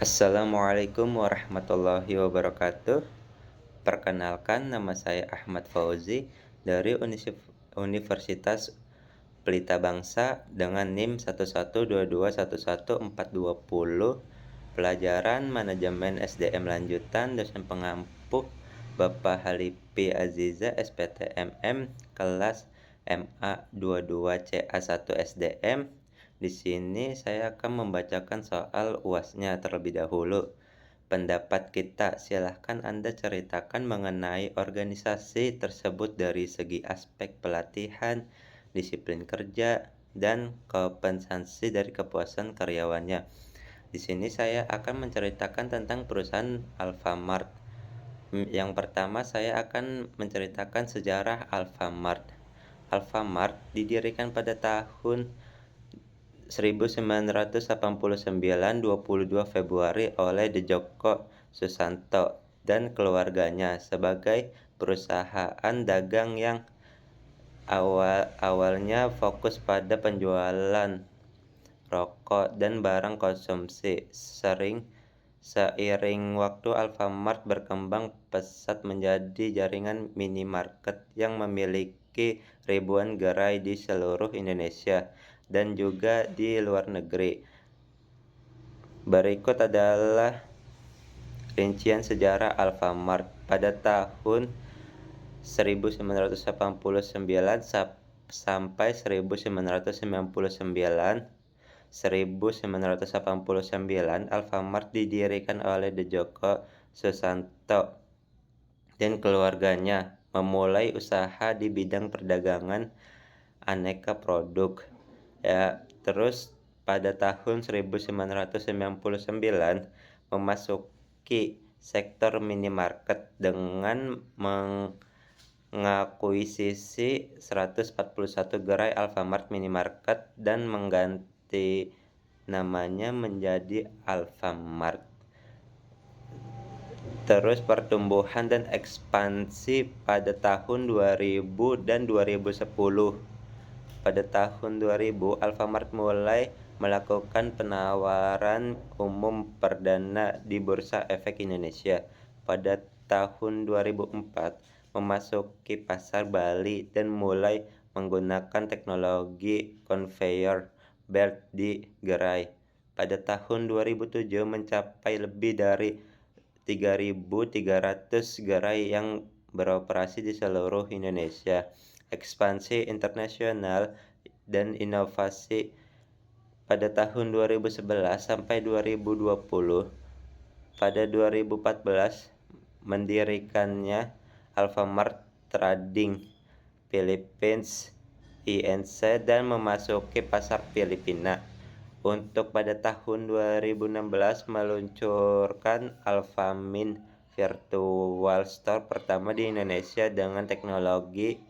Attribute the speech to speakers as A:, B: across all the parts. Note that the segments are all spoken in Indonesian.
A: Assalamualaikum warahmatullahi wabarakatuh. Perkenalkan, nama saya Ahmad Fauzi dari Universitas Pelita Bangsa dengan NIM 112211420. Pelajaran Manajemen SDM Lanjutan, dosen pengampu Bapak Halipi Aziza SPTMM kelas MA 22CA1 SDM. Di sini saya akan membacakan soal UASnya terlebih dahulu. Pendapat kita, silahkan Anda ceritakan mengenai organisasi tersebut dari segi aspek pelatihan, disiplin kerja, dan kompensasi dari kepuasan karyawannya. Di sini saya akan menceritakan tentang perusahaan Alfamart. Yang pertama, saya akan menceritakan sejarah Alfamart. Alfamart didirikan pada tahun 1989, 22 Februari oleh Djoko Susanto dan keluarganya sebagai perusahaan dagang yang awalnya fokus pada penjualan rokok dan barang konsumsi. Seiring waktu, Alfamart berkembang pesat menjadi jaringan minimarket yang memiliki ribuan gerai di seluruh Indonesia dan juga di luar negeri. Berikut adalah rincian sejarah Alfamart. Pada tahun 1989 sampai 1999, Alfamart didirikan oleh Djoko Susanto dan keluarganya, memulai usaha di bidang perdagangan aneka produk. Terus pada tahun 1999 memasuki sektor minimarket dengan mengakuisisi 141 gerai Alfamart Minimarket dan mengganti namanya menjadi Alfamart. Terus pertumbuhan dan ekspansi pada tahun 2000 dan 2010. Pada tahun 2000, Alfamart mulai melakukan penawaran umum perdana di Bursa Efek Indonesia. Pada tahun 2004, memasuki pasar Bali dan mulai menggunakan teknologi conveyor belt di gerai. Pada tahun 2007 mencapai lebih dari 3.300 gerai yang beroperasi di seluruh Indonesia. Ekspansi internasional dan inovasi pada tahun 2011 sampai 2020. Pada 2014 mendirikannya Alfamart Trading Philippines Inc. dan memasuki pasar Filipina. Untuk pada tahun 2016 meluncurkan Alfamin Virtual Store pertama di Indonesia dengan teknologi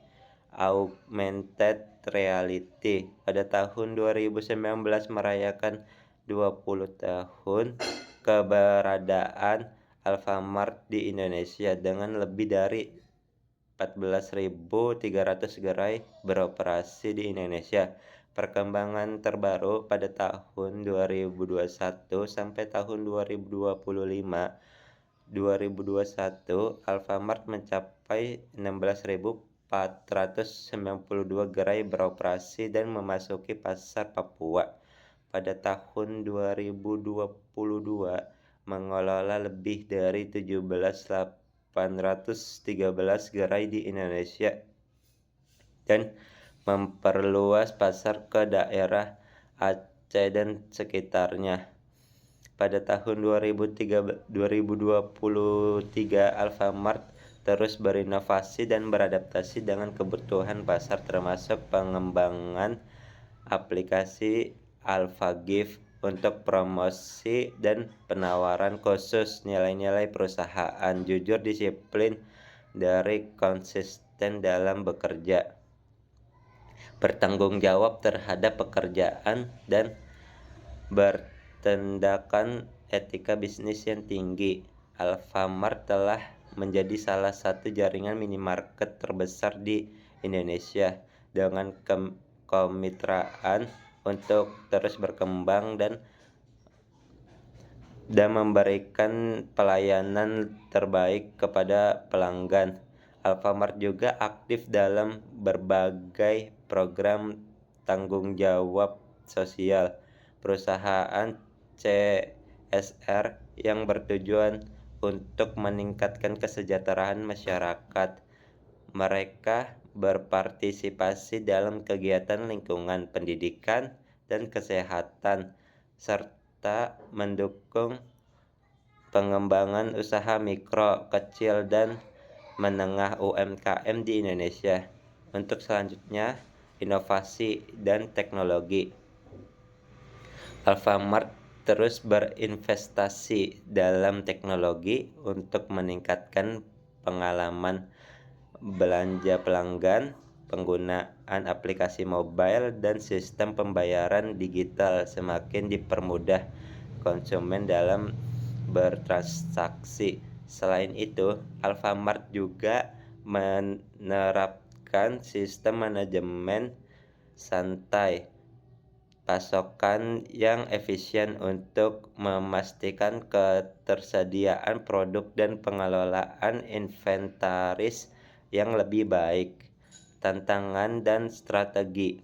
A: augmented reality. Pada tahun 2019 merayakan 20 tahun keberadaan Alfamart di Indonesia dengan lebih dari 14.300 gerai beroperasi di Indonesia. Perkembangan terbaru pada tahun 2021 sampai tahun 2025. 2021 Alfamart mencapai 16.492 gerai beroperasi dan memasuki pasar Papua. Pada tahun 2022 mengelola lebih dari 17.813 gerai di Indonesia dan memperluas pasar ke daerah Aceh dan sekitarnya. Pada tahun 2023 Alfamart terus berinovasi dan beradaptasi dengan kebutuhan pasar, termasuk pengembangan aplikasi AlfaGift untuk promosi dan penawaran khusus. Nilai-nilai perusahaan: jujur, disiplin, dari konsisten dalam bekerja, bertanggung jawab terhadap pekerjaan, dan bertindakan etika bisnis yang tinggi. Alfamart telah menjadi salah satu jaringan minimarket terbesar di Indonesia dengan kemitraan untuk terus berkembang dan dan memberikan pelayanan terbaik kepada pelanggan. Alfamart juga aktif dalam berbagai program tanggung jawab sosial perusahaan CSR yang bertujuan untuk meningkatkan kesejahteraan masyarakat. Mereka berpartisipasi dalam kegiatan lingkungan, pendidikan, dan kesehatan, serta mendukung pengembangan usaha mikro, kecil, dan menengah UMKM di Indonesia. Untuk selanjutnya, inovasi dan teknologi. Alfamart terus berinvestasi dalam teknologi untuk meningkatkan pengalaman belanja pelanggan, penggunaan aplikasi mobile, dan sistem pembayaran digital semakin dipermudah konsumen dalam bertransaksi. Selain itu, Alfamart juga menerapkan sistem manajemen santai pasokan yang efisien untuk memastikan ketersediaan produk dan pengelolaan inventaris yang lebih baik. Tantangan dan strategi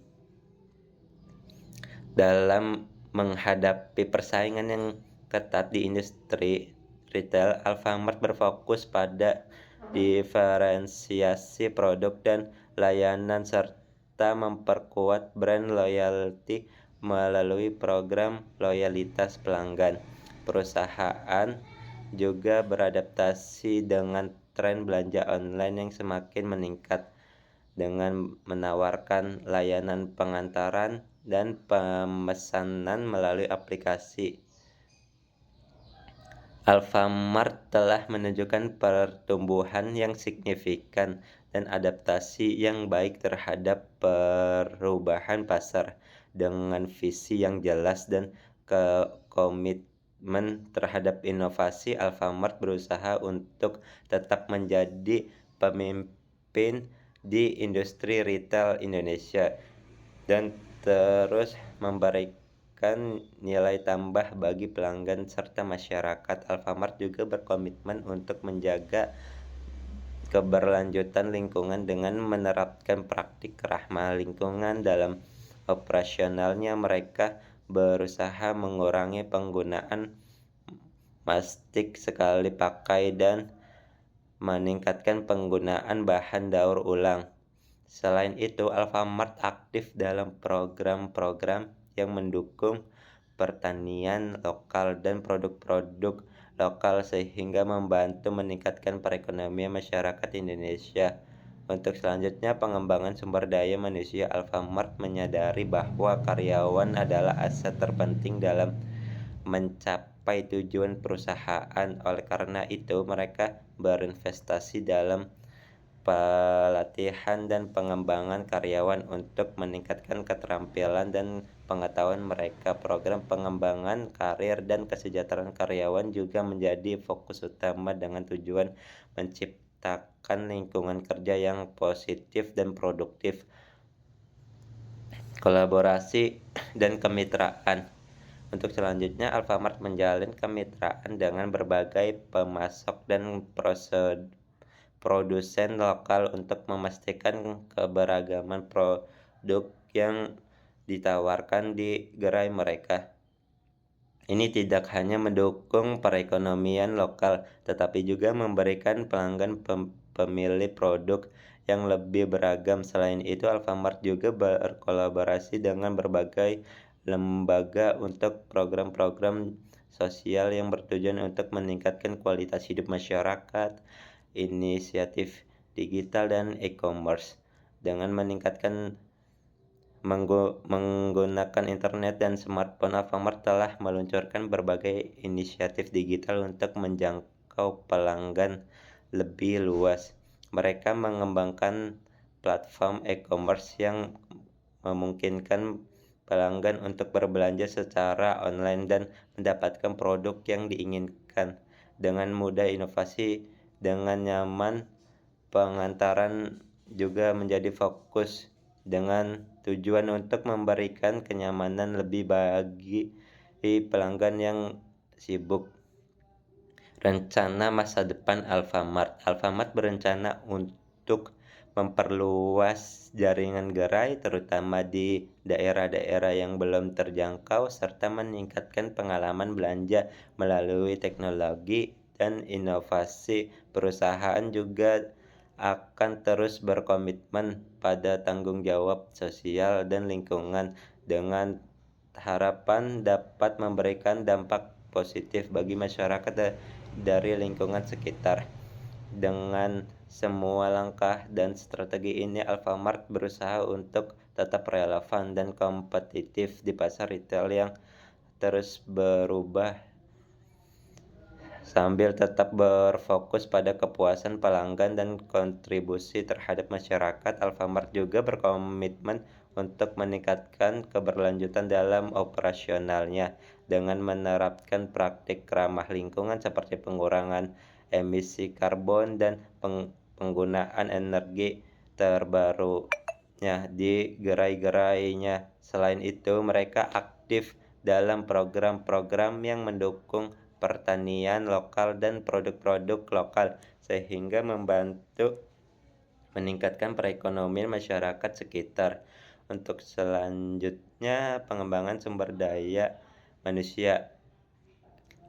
A: dalam menghadapi persaingan yang ketat di industri retail, Alfamart berfokus pada diferensiasi produk dan layanan serta memperkuat brand loyalty melalui program loyalitas pelanggan. Perusahaan juga beradaptasi dengan tren belanja online yang semakin meningkat dengan menawarkan layanan pengantaran dan pemesanan melalui aplikasi. Alfamart telah menunjukkan pertumbuhan yang signifikan dan adaptasi yang baik terhadap perubahan pasar. Dengan visi yang jelas dan komitmen terhadap inovasi, Alfamart berusaha untuk tetap menjadi pemimpin di industri retail Indonesia dan terus memberikan nilai tambah bagi pelanggan serta masyarakat. Alfamart juga berkomitmen untuk menjaga keberlanjutan lingkungan dengan menerapkan praktik ramah lingkungan dalam operasionalnya. Mereka berusaha mengurangi penggunaan plastik sekali pakai dan meningkatkan penggunaan bahan daur ulang. Selain itu, Alfamart aktif dalam program-program yang mendukung pertanian lokal dan produk-produk lokal sehingga membantu meningkatkan perekonomian masyarakat Indonesia. Untuk selanjutnya, pengembangan sumber daya manusia. Alfamart menyadari bahwa karyawan adalah aset terpenting dalam mencapai tujuan perusahaan. Oleh karena itu, mereka berinvestasi dalam pelatihan dan pengembangan karyawan untuk meningkatkan keterampilan dan pengetahuan mereka. Program pengembangan karir dan kesejahteraan karyawan juga menjadi fokus utama dengan tujuan menciptakan lingkungan kerja yang positif dan produktif. Kolaborasi dan kemitraan. Untuk selanjutnya, Alfamart menjalin kemitraan dengan berbagai pemasok dan produsen lokal untuk memastikan keberagaman produk yang ditawarkan di gerai mereka. Ini tidak hanya mendukung perekonomian lokal, tetapi juga memberikan pelanggan pemilih produk yang lebih beragam. Selain itu, Alfamart juga berkolaborasi dengan berbagai lembaga untuk program-program sosial yang bertujuan untuk meningkatkan kualitas hidup masyarakat, inisiatif digital, dan e-commerce. Dengan menggunakan internet dan smartphone, Alfamart telah meluncurkan berbagai inisiatif digital untuk menjangkau pelanggan lebih luas. Mereka mengembangkan platform e-commerce yang memungkinkan pelanggan untuk berbelanja secara online dan mendapatkan produk yang diinginkan dengan mudah. Inovasi dengan nyaman pengantaran juga menjadi fokus dengan tujuan untuk memberikan kenyamanan lebih bagi pelanggan yang sibuk. Rencana masa depan Alfamart. Alfamart berencana untuk memperluas jaringan gerai terutama di daerah-daerah yang belum terjangkau serta meningkatkan pengalaman belanja melalui teknologi dan inovasi. Perusahaan juga akan terus berkomitmen pada tanggung jawab sosial dan lingkungan dengan harapan dapat memberikan dampak positif bagi masyarakat dari lingkungan sekitar. Dengan semua langkah dan strategi ini, Alfamart berusaha untuk tetap relevan dan kompetitif di pasar retail yang terus berubah sambil tetap berfokus pada kepuasan pelanggan dan kontribusi terhadap masyarakat. Alfamart juga berkomitmen untuk meningkatkan keberlanjutan dalam operasionalnya dengan menerapkan praktik ramah lingkungan seperti pengurangan emisi karbon dan penggunaan energi terbarunya di gerai-gerainya. Selain itu, mereka aktif dalam program-program yang mendukung pertanian lokal dan produk-produk lokal sehingga membantu meningkatkan perekonomian masyarakat sekitar. Untuk selanjutnya, pengembangan sumber daya manusia.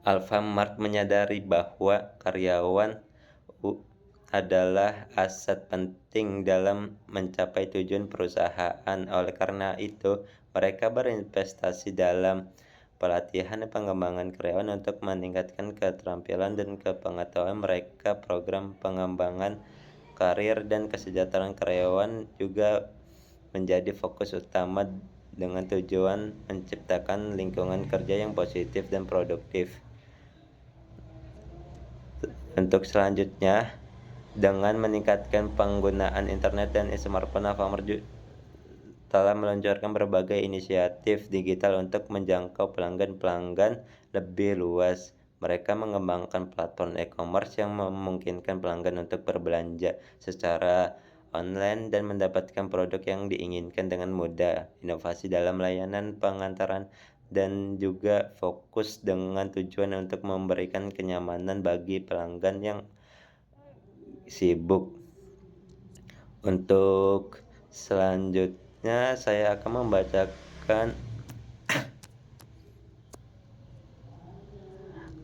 A: Alfamart menyadari bahwa karyawan adalah aset penting dalam mencapai tujuan perusahaan. Oleh karena itu, mereka berinvestasi dalam pelatihan dan pengembangan karyawan untuk meningkatkan keterampilan dan kepengetahuan mereka. Program pengembangan karir dan kesejahteraan karyawan juga menjadi fokus utama dengan tujuan menciptakan lingkungan kerja yang positif dan produktif. Untuk selanjutnya, dengan meningkatkan penggunaan internet dan smartphone, Alfamart telah meluncurkan berbagai inisiatif digital untuk menjangkau pelanggan-pelanggan lebih luas. Mereka mengembangkan platform e-commerce yang memungkinkan pelanggan untuk berbelanja secara online dan mendapatkan produk yang diinginkan dengan mudah. Inovasi dalam layanan pengantaran dan juga fokus dengan tujuan untuk memberikan kenyamanan bagi pelanggan yang sibuk. Untuk selanjutnya saya akan membacakan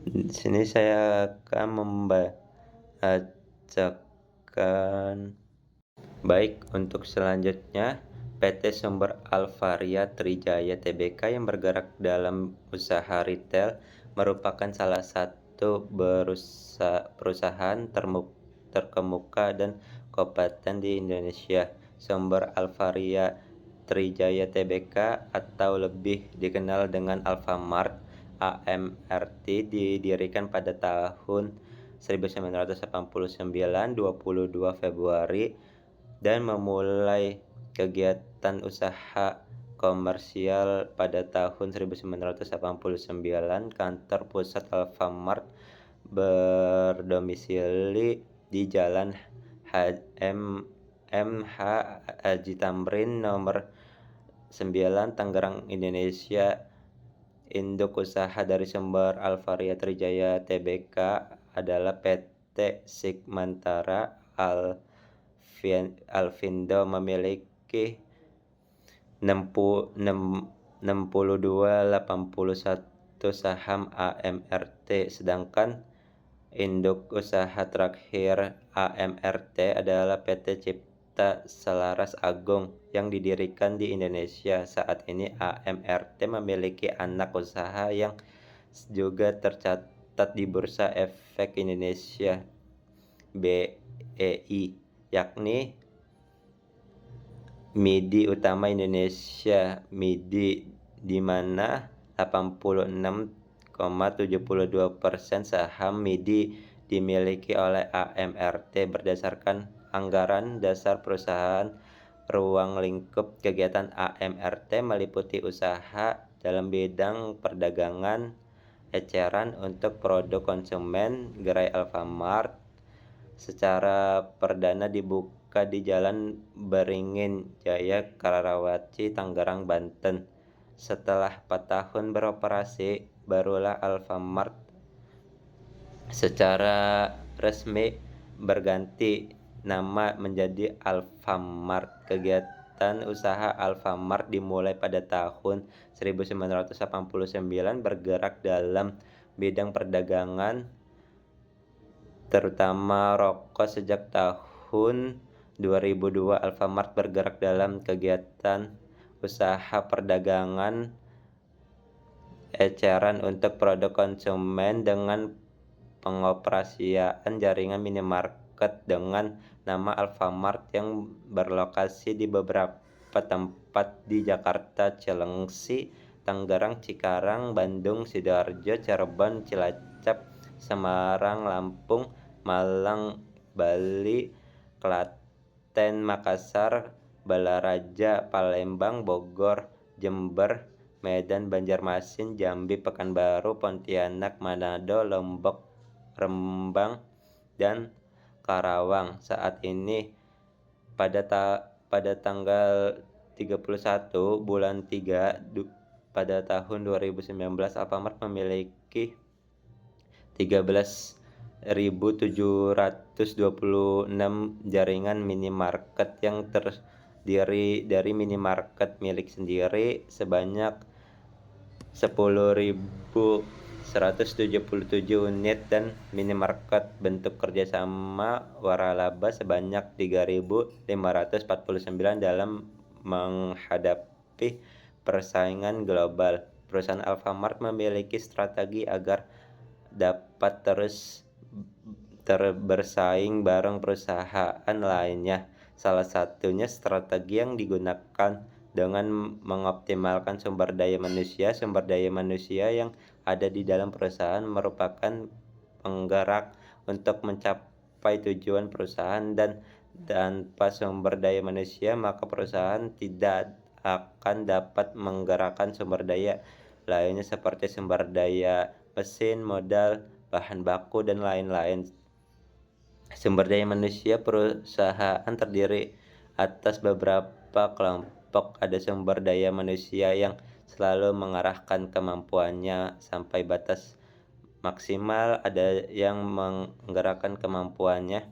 A: di sini saya akan membacakan. Baik, untuk selanjutnya PT Sumber Alvaria Trijaya Tbk yang bergerak dalam usaha retail merupakan salah satu perusahaan terkemuka dan kompeten di Indonesia. Sumber Alvaria Trijaya Tbk atau lebih dikenal dengan Alfamart AMRT didirikan pada tahun 1989, 22 Februari, dan memulai kegiatan usaha komersial pada tahun 1989. Kantor pusat Alfamart berdomisili di Jalan MH Haji Tamrin nomor 9 Tangerang, Indonesia. Induk usaha dari Sumber Alvaria Trijaya Tbk adalah PT Sigmantara Alfindo memiliki 62,81 saham AMRT, sedangkan induk usaha terakhir AMRT adalah PT Cipta Selaras Agung yang didirikan di Indonesia. Saat ini AMRT memiliki anak usaha yang juga tercatat di Bursa Efek Indonesia BEI, yakni MIDI Utama Indonesia MIDI, di mana 86,72% saham MIDI dimiliki oleh AMRT berdasarkan anggaran dasar perusahaan. Ruang lingkup kegiatan AMRT meliputi usaha dalam bidang perdagangan eceran untuk produk konsumen. Gerai Alfamart secara perdana dibuka di Jalan Beringin Jaya, Karawaci, Tangerang, Banten. Setelah 4 tahun beroperasi, barulah Alfamart secara resmi berganti nama menjadi Alfamart. Kegiatan usaha Alfamart dimulai pada tahun 1989, bergerak dalam bidang perdagangan terutama rokok. Sejak tahun 2002, Alfamart bergerak dalam kegiatan usaha perdagangan eceran untuk produk konsumen dengan pengoperasian jaringan minimarket dengan nama Alfamart yang berlokasi di beberapa tempat di Jakarta, Cilengsi, Tangerang, Cikarang, Bandung, Sidoarjo, Cirebon, Cilacap, Semarang, Lampung, Malang, Bali, Klaten, Makassar, Balaraja, Palembang, Bogor, Jember, Medan, Banjarmasin, Jambi, Pekanbaru, Pontianak, Manado, Lombok, Rembang, dan Karawang. Saat ini pada tanggal 31 bulan 3 pada tahun 2019, Alfamart memiliki 13.726 jaringan minimarket yang terdiri dari minimarket milik sendiri sebanyak 10.177 unit dan minimarket bentuk kerjasama waralaba sebanyak 3.549 dalam menghadapi persaingan global. Perusahaan Alfamart memiliki strategi agar dapat terus bersaing bareng perusahaan lainnya. Salah satunya strategi yang digunakan dengan mengoptimalkan sumber daya manusia. Sumber daya manusia yang ada di dalam perusahaan merupakan penggerak untuk mencapai tujuan perusahaan, dan tanpa sumber daya manusia maka perusahaan tidak akan dapat menggerakkan sumber daya lainnya seperti sumber daya mesin, modal, bahan baku, dan lain-lain. Sumber daya manusia perusahaan terdiri atas beberapa kelompok. Ada sumber daya manusia yang selalu mengarahkan kemampuannya sampai batas maksimal, ada yang menggerakkan kemampuannya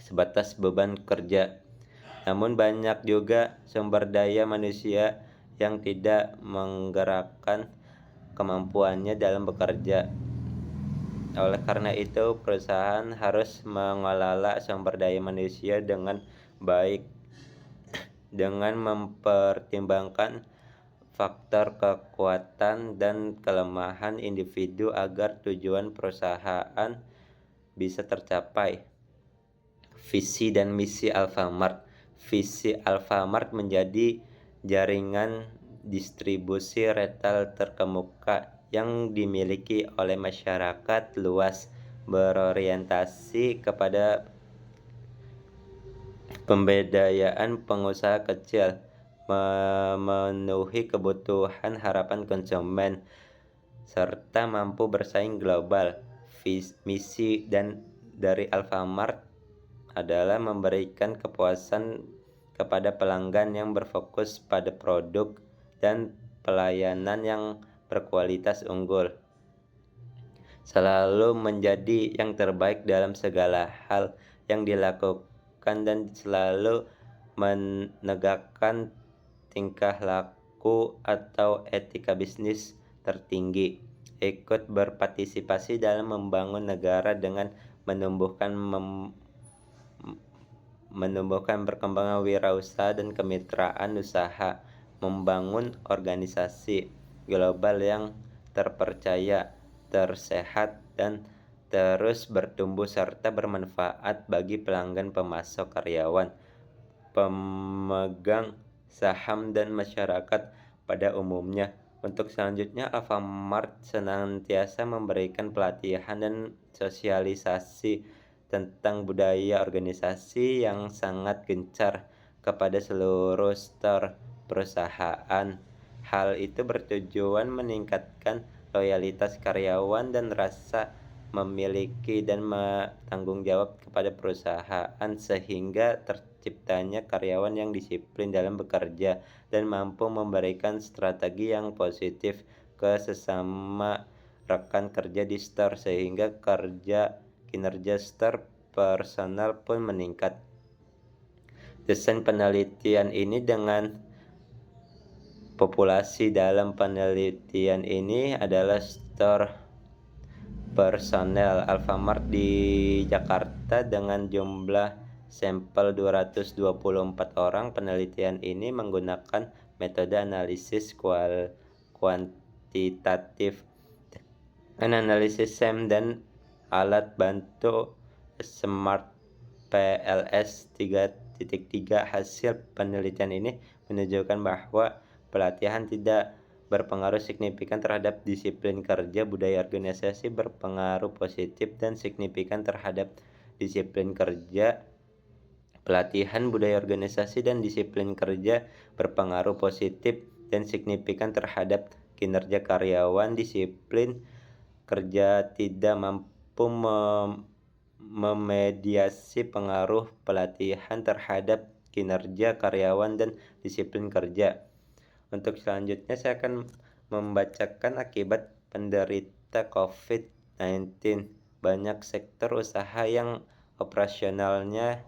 A: sebatas beban kerja. Namun banyak juga sumber daya manusia yang tidak menggerakkan kemampuannya dalam bekerja. Oleh karena itu, perusahaan harus mengelola sumber daya manusia dengan baik dengan mempertimbangkan faktor kekuatan dan kelemahan individu agar tujuan perusahaan bisa tercapai. Visi dan misi Alfamart. Visi Alfamart menjadi jaringan distribusi retail terkemuka yang dimiliki oleh masyarakat luas, berorientasi kepada pemberdayaan pengusaha kecil, memenuhi kebutuhan harapan konsumen, serta mampu bersaing global. Misi dari Alfamart adalah memberikan kepuasan kepada pelanggan yang berfokus pada produk dan pelayanan yang berkualitas unggul, selalu menjadi yang terbaik dalam segala hal yang dilakukan, dan selalu menegakkan tingkah laku atau etika bisnis tertinggi. Ikut berpartisipasi dalam membangun negara dengan menumbuhkan perkembangan wirausaha dan kemitraan usaha, membangun organisasi global yang terpercaya, tersehat, dan terus bertumbuh serta bermanfaat bagi pelanggan, pemasok, karyawan, pemegang saham, dan masyarakat pada umumnya. Untuk selanjutnya, Alfamart senantiasa memberikan pelatihan dan sosialisasi tentang budaya organisasi yang sangat gencar kepada seluruh staf perusahaan. Hal itu bertujuan meningkatkan loyalitas karyawan dan rasa memiliki dan bertanggung jawab kepada perusahaan, sehingga terciptanya karyawan yang disiplin dalam bekerja dan mampu memberikan strategi yang positif ke sesama rekan kerja di store, sehingga kinerja store personal pun meningkat. Desain penelitian ini dengan populasi dalam penelitian ini adalah store personel Alfamart di Jakarta dengan jumlah sampel 224 orang. Penelitian ini menggunakan metode analisis kuantitatif dan analisis SEM dan alat bantu Smart PLS 3.3. Hasil penelitian ini menunjukkan bahwa pelatihan tidak berpengaruh signifikan terhadap disiplin kerja. Budaya organisasi berpengaruh positif dan signifikan terhadap disiplin kerja. Pelatihan, budaya organisasi, dan disiplin kerja berpengaruh positif dan signifikan terhadap kinerja karyawan. Disiplin kerja tidak mampu memediasi pengaruh pelatihan terhadap kinerja karyawan dan disiplin kerja. Untuk selanjutnya saya akan membacakan akibat penderita COVID-19. Banyak sektor usaha yang operasionalnya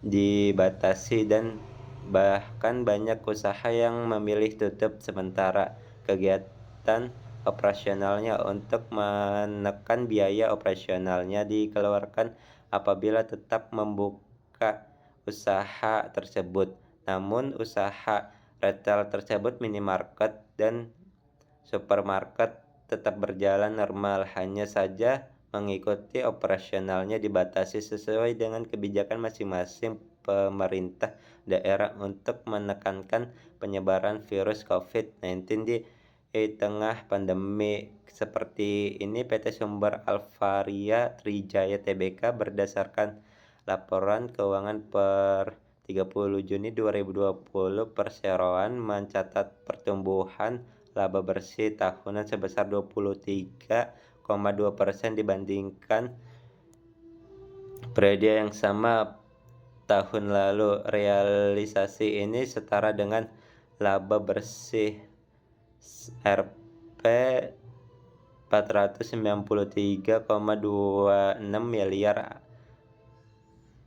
A: dibatasi dan bahkan banyak usaha yang memilih tutup sementara kegiatan operasionalnya. Untuk menekan biaya operasionalnya dikeluarkan apabila tetap membuka usaha tersebut. Namun usaha retail tersebut, minimarket dan supermarket, tetap berjalan normal, hanya saja mengikuti operasionalnya dibatasi sesuai dengan kebijakan masing-masing pemerintah daerah untuk menekankan penyebaran virus COVID-19 di tengah pandemi seperti ini. PT Sumber Alvaria Trijaya Tbk berdasarkan laporan keuangan per 30 Juni 2020 perseroan mencatat pertumbuhan laba bersih tahunan sebesar 23,2% dibandingkan periode yang sama tahun lalu. Realisasi ini setara dengan laba bersih Rp 493,26 miliar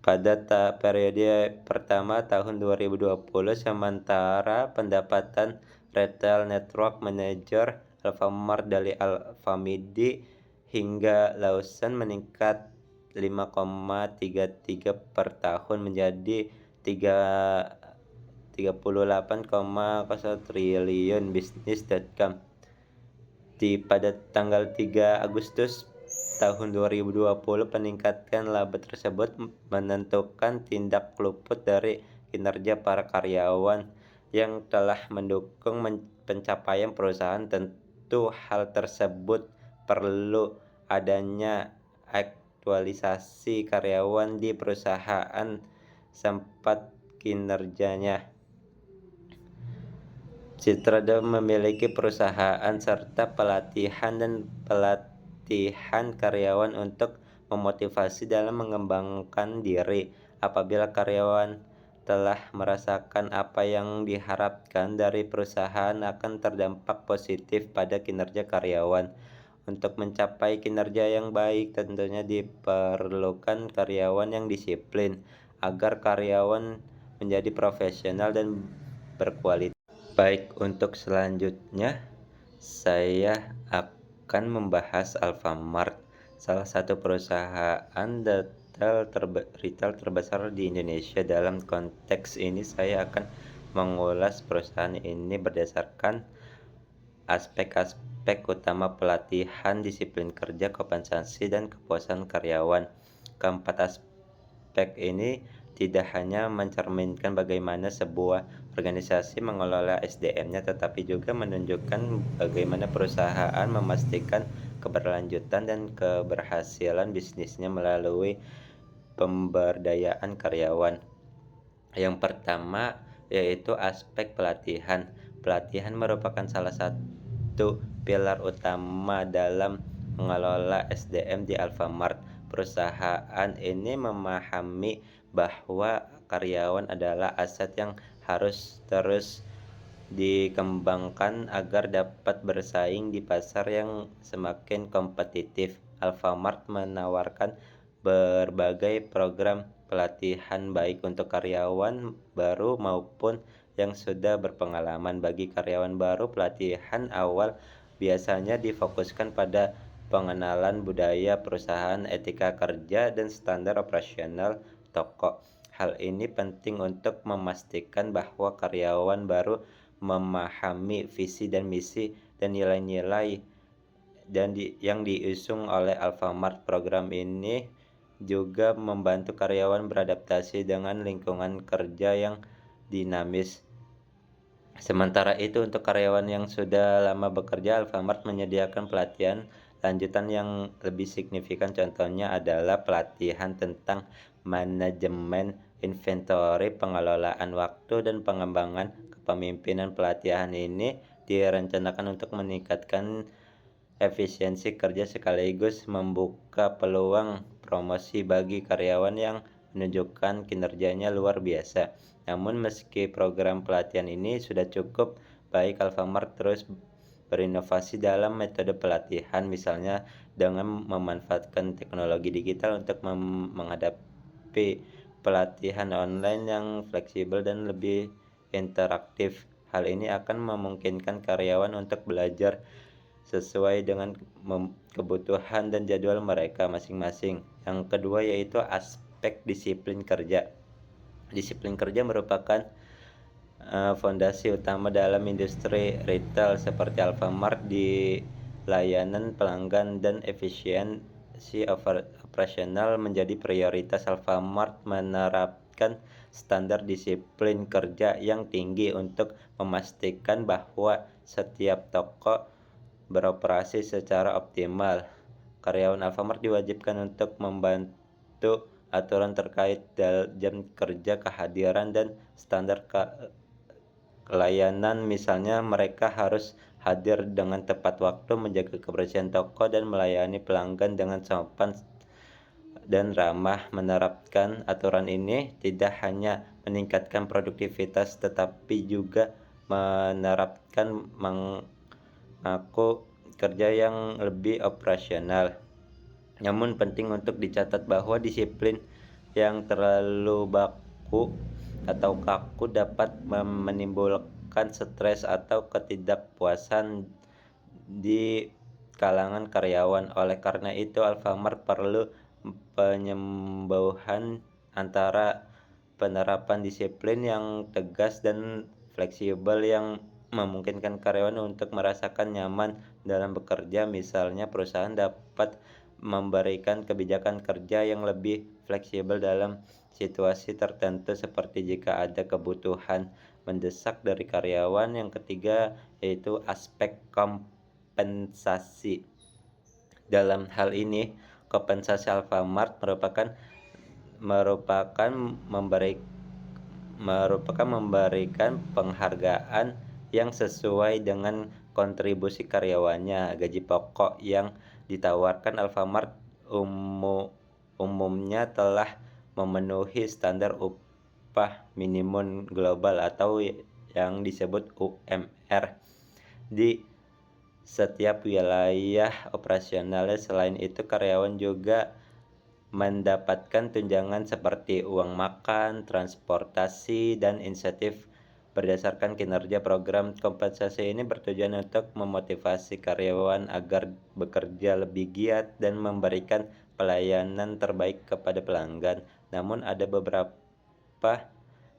A: pada periode pertama tahun 2020, sementara pendapatan Retail Network Manager Alfamart dari Alfamidi hingga Lawson meningkat 5,33 per tahun menjadi 38,0 triliun. Bisnis.com pada tanggal 3 Agustus tahun 2020 peningkatan laba tersebut menentukan tindak luput dari kinerja para karyawan yang telah mendukung pencapaian perusahaan. Tentu hal tersebut perlu adanya aktualisasi karyawan di perusahaan sempat kinerjanya, citra memiliki perusahaan, serta pelatihan karyawan untuk memotivasi dalam mengembangkan diri. Apabila karyawan telah merasakan apa yang diharapkan dari perusahaan, akan terdampak positif pada kinerja karyawan. Untuk mencapai kinerja yang baik, tentunya diperlukan karyawan yang disiplin agar karyawan menjadi profesional dan berkualitas. Baik, untuk selanjutnya saya akan membahas Alfamart, salah satu perusahaan retail terbesar di Indonesia. Dalam konteks ini saya akan mengulas perusahaan ini berdasarkan aspek-aspek utama: pelatihan, disiplin kerja, kompensasi, dan kepuasan karyawan. Keempat aspek ini tidak hanya mencerminkan bagaimana sebuah organisasi mengelola SDM-nya, tetapi juga menunjukkan bagaimana perusahaan memastikan keberlanjutan dan keberhasilan bisnisnya melalui pemberdayaan karyawan. Yang pertama yaitu aspek pelatihan. Pelatihan merupakan salah satu pilar utama dalam mengelola SDM di Alfamart. Perusahaan ini memahami bahwa karyawan adalah aset yang harus terus dikembangkan agar dapat bersaing di pasar yang semakin kompetitif. Alfamart menawarkan berbagai program pelatihan baik untuk karyawan baru maupun yang sudah berpengalaman. Bagi karyawan baru, pelatihan awal biasanya difokuskan pada pengenalan budaya perusahaan, etika kerja, dan standar operasional toko. Hal ini penting untuk memastikan bahwa karyawan baru memahami visi dan misi dan nilai-nilai yang diusung oleh Alfamart. Program ini juga membantu karyawan beradaptasi dengan lingkungan kerja yang dinamis. Sementara itu, untuk karyawan yang sudah lama bekerja, Alfamart menyediakan pelatihan lanjutan yang lebih signifikan. Contohnya adalah pelatihan tentang manajemen inventory, pengelolaan waktu, dan pengembangan kepemimpinan. Pelatihan ini direncanakan untuk meningkatkan efisiensi kerja sekaligus membuka peluang promosi bagi karyawan yang menunjukkan kinerjanya luar biasa. Namun meski program pelatihan ini sudah cukup baik, Alfamart terus berinovasi dalam metode pelatihan, misalnya dengan memanfaatkan teknologi digital untuk menghadapi pelatihan online yang fleksibel dan lebih interaktif. Hal ini akan memungkinkan karyawan untuk belajar sesuai dengan kebutuhan dan jadwal mereka masing-masing. Yang kedua yaitu aspek disiplin kerja. Disiplin kerja merupakan fondasi utama dalam industri retail seperti Alfamart. Di layanan pelanggan dan efisiensi operasional menjadi prioritas. Alfamart menerapkan standar disiplin kerja yang tinggi untuk memastikan bahwa setiap toko beroperasi secara optimal. Karyawan Alfamart diwajibkan untuk membantu aturan terkait jam kerja, kehadiran, dan standar layanan. Misalnya, mereka harus hadir dengan tepat waktu, menjaga kebersihan toko, dan melayani pelanggan dengan sopan dan ramah. Menerapkan aturan ini tidak hanya meningkatkan produktivitas, tetapi juga menerapkan mengaku kerja yang lebih operasional. Namun penting untuk dicatat bahwa disiplin yang terlalu baku atau kaku dapat menimbulkan stres atau ketidakpuasan di kalangan karyawan. Oleh karena itu, Alfamart perlu penyembuhan antara penerapan disiplin yang tegas dan fleksibel yang memungkinkan karyawan untuk merasakan nyaman dalam bekerja. Misalnya, perusahaan dapat memberikan kebijakan kerja yang lebih fleksibel dalam situasi tertentu, seperti jika ada kebutuhan mendesak dari karyawan. Yang ketiga yaitu aspek kompensasi. Dalam hal ini, kompensasi Alfamart merupakan memberikan penghargaan yang sesuai dengan kontribusi karyawannya. Gaji pokok yang ditawarkan Alfamart umumnya telah memenuhi standar upah minimum global atau yang disebut UMR di setiap wilayah operasionalnya. Selain itu, karyawan juga mendapatkan tunjangan seperti uang makan, transportasi, dan insentif berdasarkan kinerja. Program kompensasi ini bertujuan untuk memotivasi karyawan agar bekerja lebih giat dan memberikan pelayanan terbaik kepada pelanggan. Namun ada beberapa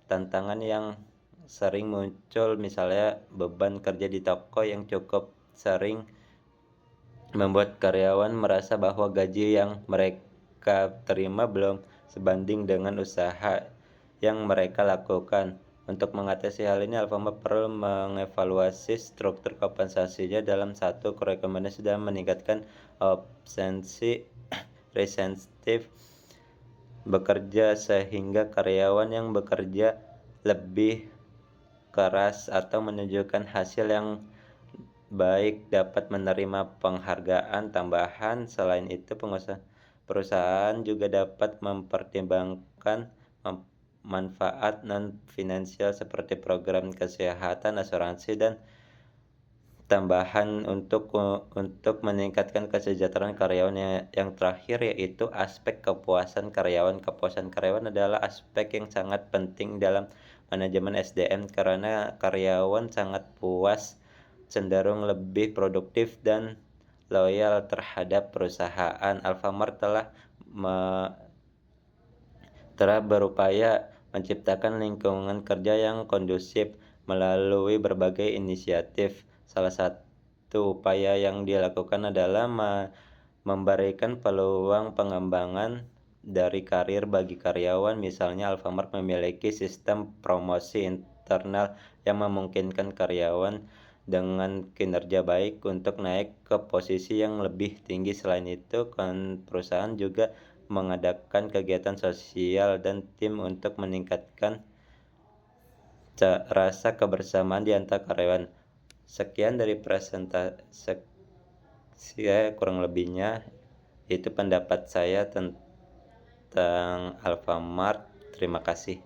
A: tantangan yang sering muncul, misalnya beban kerja di toko yang cukup sering membuat karyawan merasa bahwa gaji yang mereka terima belum sebanding dengan usaha yang mereka lakukan. Untuk mengatasi hal ini, Alfamart perlu mengevaluasi struktur kompensasinya. Dalam satu rekomendasi dan meningkatkan absensi resentif bekerja, sehingga karyawan yang bekerja lebih keras atau menunjukkan hasil yang baik dapat menerima penghargaan tambahan. Selain itu, perusahaan juga dapat mempertimbangkan manfaat non-finansial seperti program kesehatan, asuransi, dan tambahan untuk meningkatkan kesejahteraan karyawan. Yang terakhir yaitu aspek kepuasan karyawan. Kepuasan karyawan adalah aspek yang sangat penting dalam manajemen SDM karena karyawan sangat puas, cenderung lebih produktif dan loyal terhadap perusahaan. Alfamart telah berupaya menciptakan lingkungan kerja yang kondusif melalui berbagai inisiatif. Salah satu upaya yang dilakukan adalah memberikan peluang pengembangan dari karir bagi karyawan. Misalnya, Alfamart memiliki sistem promosi internal yang memungkinkan karyawan dengan kinerja baik untuk naik ke posisi yang lebih tinggi. Selain itu, perusahaan juga mengadakan kegiatan sosial dan tim untuk meningkatkan rasa kebersamaan di antara karyawan. Sekian dari presentasi saya, kurang lebihnya itu pendapat saya tentang Alfamart. Terima kasih.